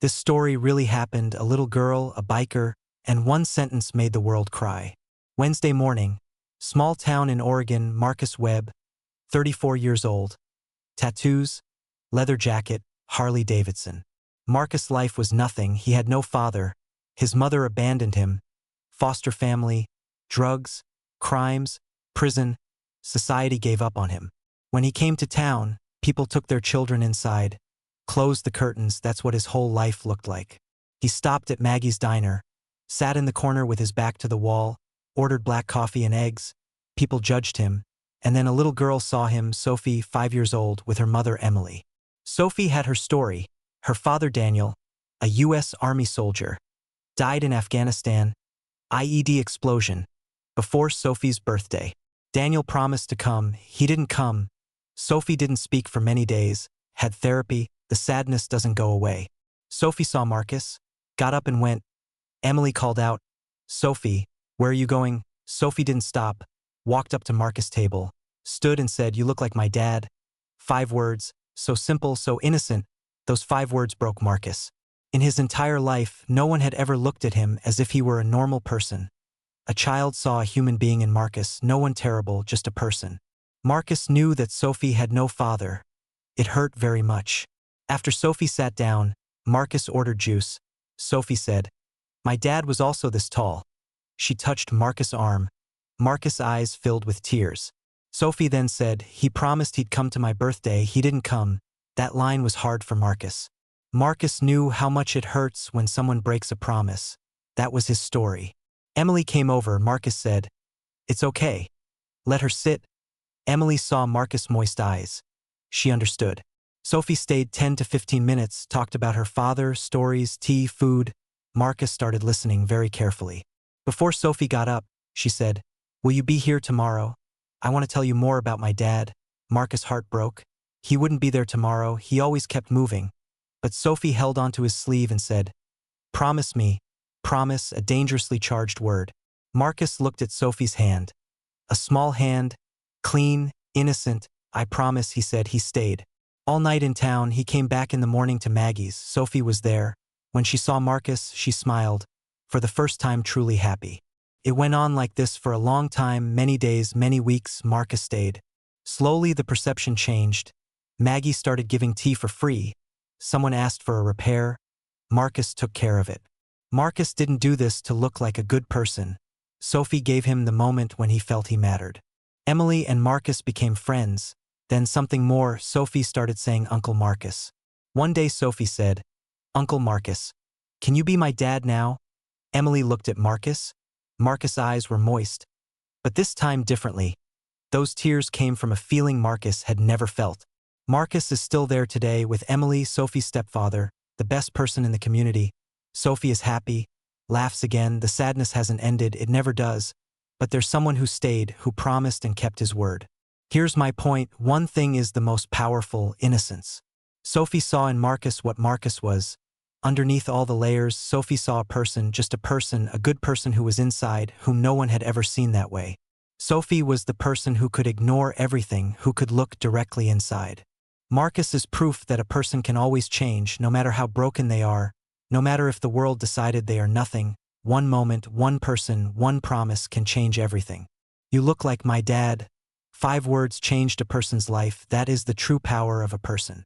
This story really happened. A little girl, a biker, and one sentence made the world cry. Wednesday morning, small town in Oregon, Marcus Webb, 34 years old. Tattoos, leather jacket, Harley Davidson. Marcus' life was nothing. He had no father. His mother abandoned him. Foster family, drugs, crimes, prison. Society gave up on him. When he came to town, people took their children inside, closed the curtains. That's what his whole life looked like. He stopped at Maggie's diner, sat in the corner with his back to the wall, ordered black coffee and eggs. People judged him, and then a little girl saw him, Sophie, 5 years old, with her mother Emily. Sophie had her story. Her father Daniel, a U.S. Army soldier, died in Afghanistan, IED explosion, before Sophie's birthday. Daniel promised to come. He didn't come. Sophie didn't speak for many days, had therapy. The sadness doesn't go away. Sophie saw Marcus, got up and went. Emily called out, "Sophie, where are you going?" Sophie didn't stop, walked up to Marcus' table, stood and said, "You look like my dad." 5 words, so simple, so innocent. Those 5 words broke Marcus. In his entire life, no one had ever looked at him as if he were a normal person. A child saw a human being in Marcus, no one terrible, just a person. Marcus knew that Sophie had no father. It hurt very much. After Sophie sat down, Marcus ordered juice. Sophie said, "My dad was also this tall." She touched Marcus' arm. Marcus' eyes filled with tears. Sophie then said, "He promised he'd come to my birthday. He didn't come." That line was hard for Marcus. Marcus knew how much it hurts when someone breaks a promise. That was his story. Emily came over. Marcus said, "It's okay. Let her sit." Emily saw Marcus' moist eyes. She understood. Sophie stayed 10 to 15 minutes, talked about her father, stories, tea, food. Marcus started listening very carefully. Before Sophie got up, she said, "Will you be here tomorrow? I want to tell you more about my dad." Marcus' heart broke. He wouldn't be there tomorrow. He always kept moving. But Sophie held onto his sleeve and said, "Promise me." Promise, a dangerously charged word. Marcus looked at Sophie's hand. A small hand, clean, innocent. "I promise," he said. He stayed. All night in town. He came back in the morning to Maggie's. Sophie was there. When she saw Marcus, she smiled, for the first time truly happy. It went on like this for a long time, many days, many weeks. Marcus stayed. Slowly the perception changed. Maggie started giving tea for free. Someone asked for a repair. Marcus took care of it. Marcus didn't do this to look like a good person. Sophie gave him the moment when he felt he mattered. Emily and Marcus became friends. Then something more. Sophie started saying Uncle Marcus. One day Sophie said, "Uncle Marcus, can you be my dad now?" Emily looked at Marcus. Marcus' eyes were moist. But this time differently. Those tears came from a feeling Marcus had never felt. Marcus is still there today with Emily, Sophie's stepfather, the best person in the community. Sophie is happy, laughs again. The sadness hasn't ended. It never does. But there's someone who stayed, who promised and kept his word. Here's my point. One thing is the most powerful: innocence. Sophie saw in Marcus what Marcus was. Underneath all the layers, Sophie saw a person, just a person, a good person who was inside, whom no one had ever seen that way. Sophie was the person who could ignore everything, who could look directly inside. Marcus is proof that a person can always change, no matter how broken they are, no matter if the world decided they are nothing. One moment, one person, one promise can change everything. "You look like my dad." 5 words changed a person's life. That is the true power of a person.